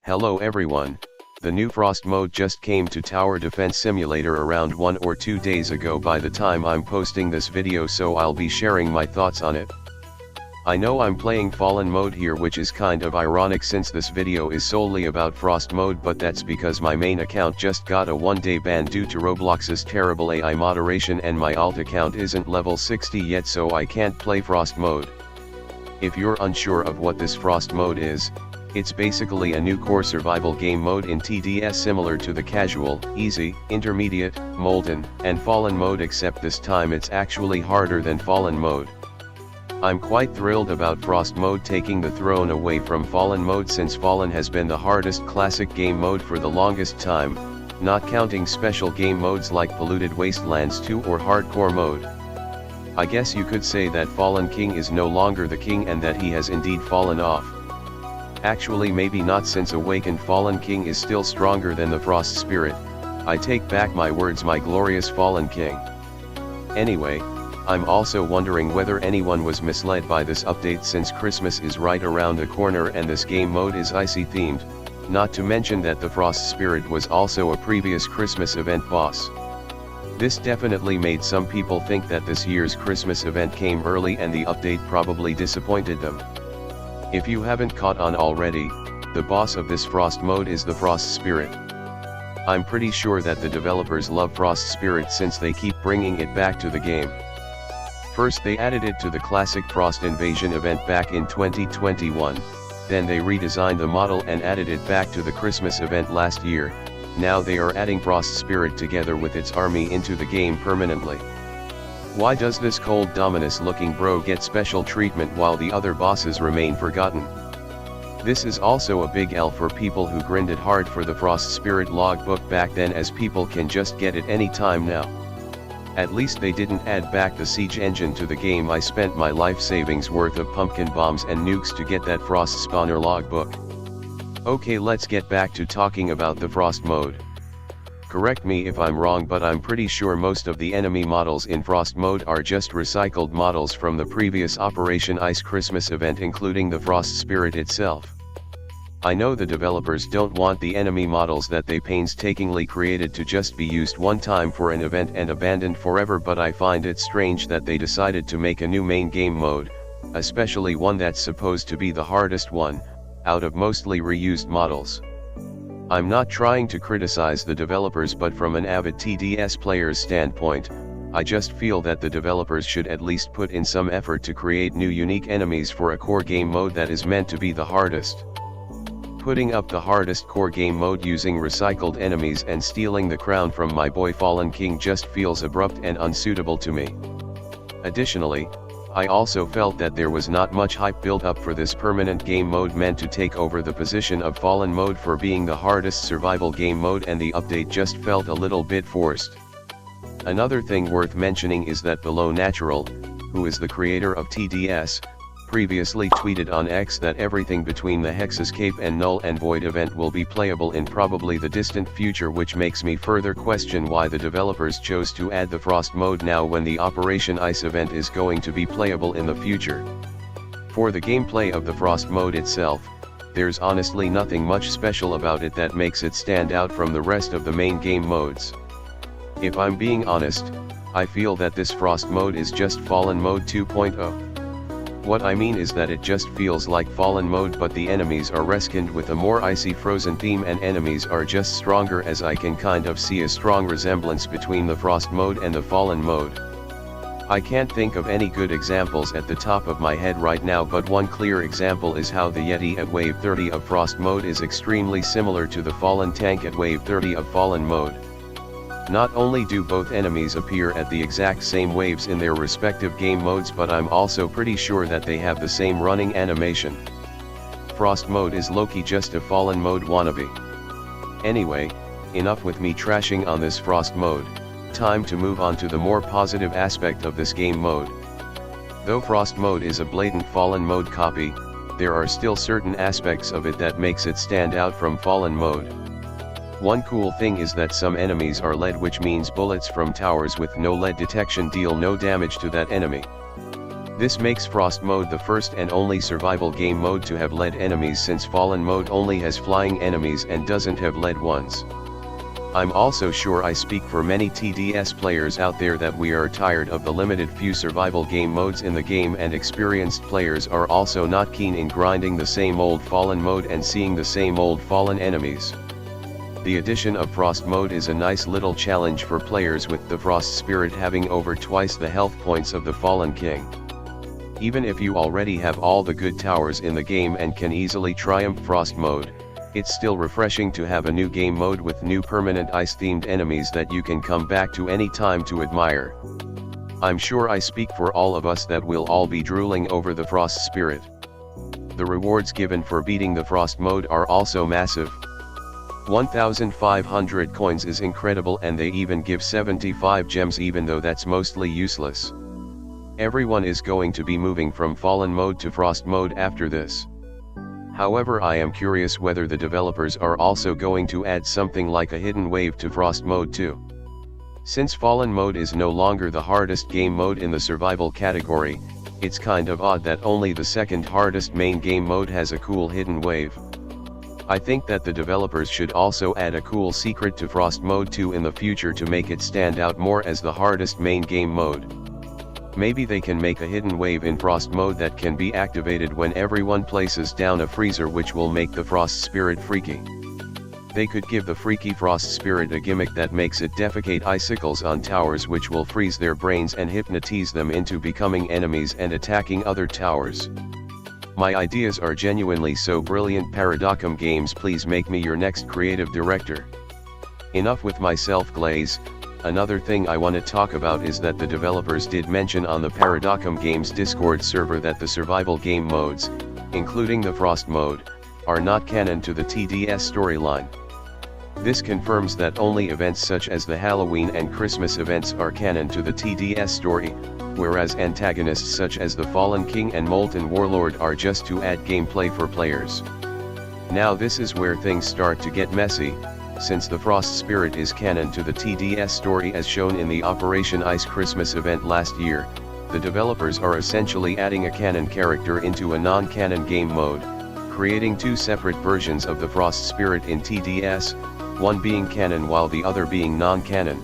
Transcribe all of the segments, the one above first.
Hello everyone, the new Frost mode just came to Tower Defense Simulator around 1 or 2 days ago by the time I'm posting this video, so I'll be sharing my thoughts on it. I know I'm playing Fallen mode here, which is kind of ironic since this video is solely about Frost mode, but that's because my main account just got a 1-day ban due to Roblox's terrible AI moderation and my alt account isn't level 60 yet, so I can't play Frost mode. If you're unsure of what this Frost mode is, it's basically a new core survival game mode in TDS similar to the casual, easy, intermediate, molten, and fallen mode, except this time it's actually harder than fallen mode. I'm quite thrilled about Frost mode taking the throne away from fallen mode, since fallen has been the hardest classic game mode for the longest time, not counting special game modes like Polluted Wastelands 2 or hardcore mode. I guess you could say that Fallen King is no longer the king and that he has indeed fallen off. Actually maybe not, since Awakened Fallen King is still stronger than the Frost Spirit. I take back my words, my glorious Fallen King. Anyway, I'm also wondering whether anyone was misled by this update, since Christmas is right around the corner and this game mode is icy themed, not to mention that the Frost Spirit was also a previous Christmas event boss. This definitely made some people think that this year's Christmas event came early and the update probably disappointed them. If you haven't caught on already, the boss of this Frost mode is the Frost Spirit. I'm pretty sure that the developers love Frost Spirit since they keep bringing it back to the game. First they added it to the classic Frost Invasion event back in 2021, then they redesigned the model and added it back to the Christmas event last year. Now they are adding Frost Spirit together with its army into the game permanently. Why does this cold Dominus looking bro get special treatment while the other bosses remain forgotten? This is also a big L for people who grinded hard for the Frost Spirit logbook back then, as people can just get it anytime now. At least they didn't add back the siege engine to the game. I spent my life savings worth of pumpkin bombs and nukes to get that Frost spawner logbook. Okay, let's get back to talking about the Frost mode. Correct me if I'm wrong, but I'm pretty sure most of the enemy models in Frost mode are just recycled models from the previous Operation Ice Christmas event, including the Frost Spirit itself. I know the developers don't want the enemy models that they painstakingly created to just be used one time for an event and abandoned forever, but I find it strange that they decided to make a new main game mode, especially one that's supposed to be the hardest one, out of mostly reused models. I'm not trying to criticize the developers, but from an avid TDS player's standpoint, I just feel that the developers should at least put in some effort to create new unique enemies for a core game mode that is meant to be the hardest. Putting up the hardest core game mode using recycled enemies and stealing the crown from my boy Fallen King just feels abrupt and unsuitable to me. Additionally, I also felt that there was not much hype built up for this permanent game mode meant to take over the position of Fallen mode for being the hardest survival game mode, and the update just felt a little bit forced. Another thing worth mentioning is that Below Natural, who is the creator of TDS, previously tweeted on X that everything between the Hex's Cape and Null and Void event will be playable in probably the distant future, which makes me further question why the developers chose to add the Frost mode now when the Operation Ice event is going to be playable in the future. For the gameplay of the Frost mode itself, there's honestly nothing much special about it that makes it stand out from the rest of the main game modes. If I'm being honest, I feel that this Frost mode is just Fallen mode 2.0. What I mean is that it just feels like Fallen mode, but the enemies are reskinned with a more icy frozen theme and enemies are just stronger, as I can kind of see a strong resemblance between the Frost mode and the Fallen mode. I can't think of any good examples at the top of my head right now, but one clear example is how the Yeti at Wave 30 of Frost mode is extremely similar to the Fallen tank at Wave 30 of Fallen mode. Not only do both enemies appear at the exact same waves in their respective game modes, but I'm also pretty sure that they have the same running animation. Frost mode is low-key just a Fallen mode wannabe. Anyway, enough with me trashing on this Frost mode, time to move on to the more positive aspect of this game mode. Though Frost mode is a blatant Fallen mode copy, there are still certain aspects of it that makes it stand out from Fallen mode. One cool thing is that some enemies are lead, which means bullets from towers with no lead detection deal no damage to that enemy. This makes Frost mode the first and only survival game mode to have lead enemies, since Fallen mode only has flying enemies and doesn't have lead ones. I'm also sure I speak for many TDS players out there that we are tired of the limited few survival game modes in the game, and experienced players are also not keen in grinding the same old Fallen mode and seeing the same old Fallen enemies. The addition of Frost mode is a nice little challenge for players, with the Frost Spirit having over twice the health points of the Fallen King. Even if you already have all the good towers in the game and can easily triumph Frost mode, it's still refreshing to have a new game mode with new permanent ice-themed enemies that you can come back to any time to admire. I'm sure I speak for all of us that we'll all be drooling over the Frost Spirit. The rewards given for beating the Frost mode are also massive. 1,500 coins is incredible, and they even give 75 gems, even though that's mostly useless. Everyone is going to be moving from Fallen mode to Frost mode after this. However, I am curious whether the developers are also going to add something like a hidden wave to Frost mode too. Since Fallen mode is no longer the hardest game mode in the survival category, it's kind of odd that only the second hardest main game mode has a cool hidden wave. I think that the developers should also add a cool secret to Frost mode too in the future to make it stand out more as the hardest main game mode. Maybe they can make a hidden wave in Frost mode that can be activated when everyone places down a freezer, which will make the Frost Spirit freaky. They could give the freaky Frost Spirit a gimmick that makes it defecate icicles on towers, which will freeze their brains and hypnotize them into becoming enemies and attacking other towers. My ideas are genuinely so brilliant. Paradoxum Games, please make me your next creative director. Enough with my self-glaze. Another thing I want to talk about is that the developers did mention on the Paradoxum Games Discord server that the survival game modes, including the Frost mode, are not canon to the TDS storyline. This confirms that only events such as the Halloween and Christmas events are canon to the TDS story, whereas antagonists such as the Fallen King and Molten Warlord are just to add gameplay for players. Now this is where things start to get messy. Since the Frost Spirit is canon to the TDS story as shown in the Operation Ice Christmas event last year, the developers are essentially adding a canon character into a non-canon game mode, creating two separate versions of the Frost Spirit in TDS, one being canon while the other being non-canon.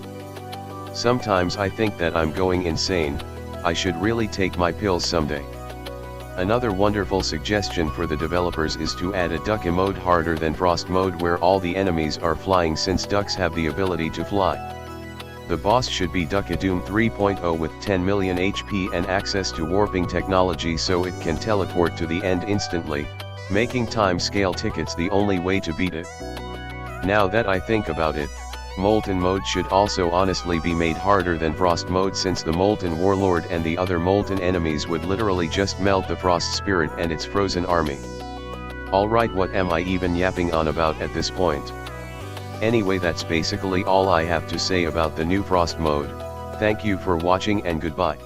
Sometimes I think that I'm going insane. I should really take my pills someday. Another wonderful suggestion for the developers is to add a duck mode harder than Frost mode, where all the enemies are flying, since ducks have the ability to fly. The boss should be Duck-a-Doom 3.0 with 10 million HP and access to warping technology, so it can teleport to the end instantly, making time scale tickets the only way to beat it. Now that I think about it, Molten mode should also honestly be made harder than Frost mode, since the Molten Warlord and the other Molten enemies would literally just melt the Frost Spirit and its frozen army. Alright, what am I even yapping on about at this point? Anyway, that's basically all I have to say about the new Frost mode. Thank you for watching and goodbye.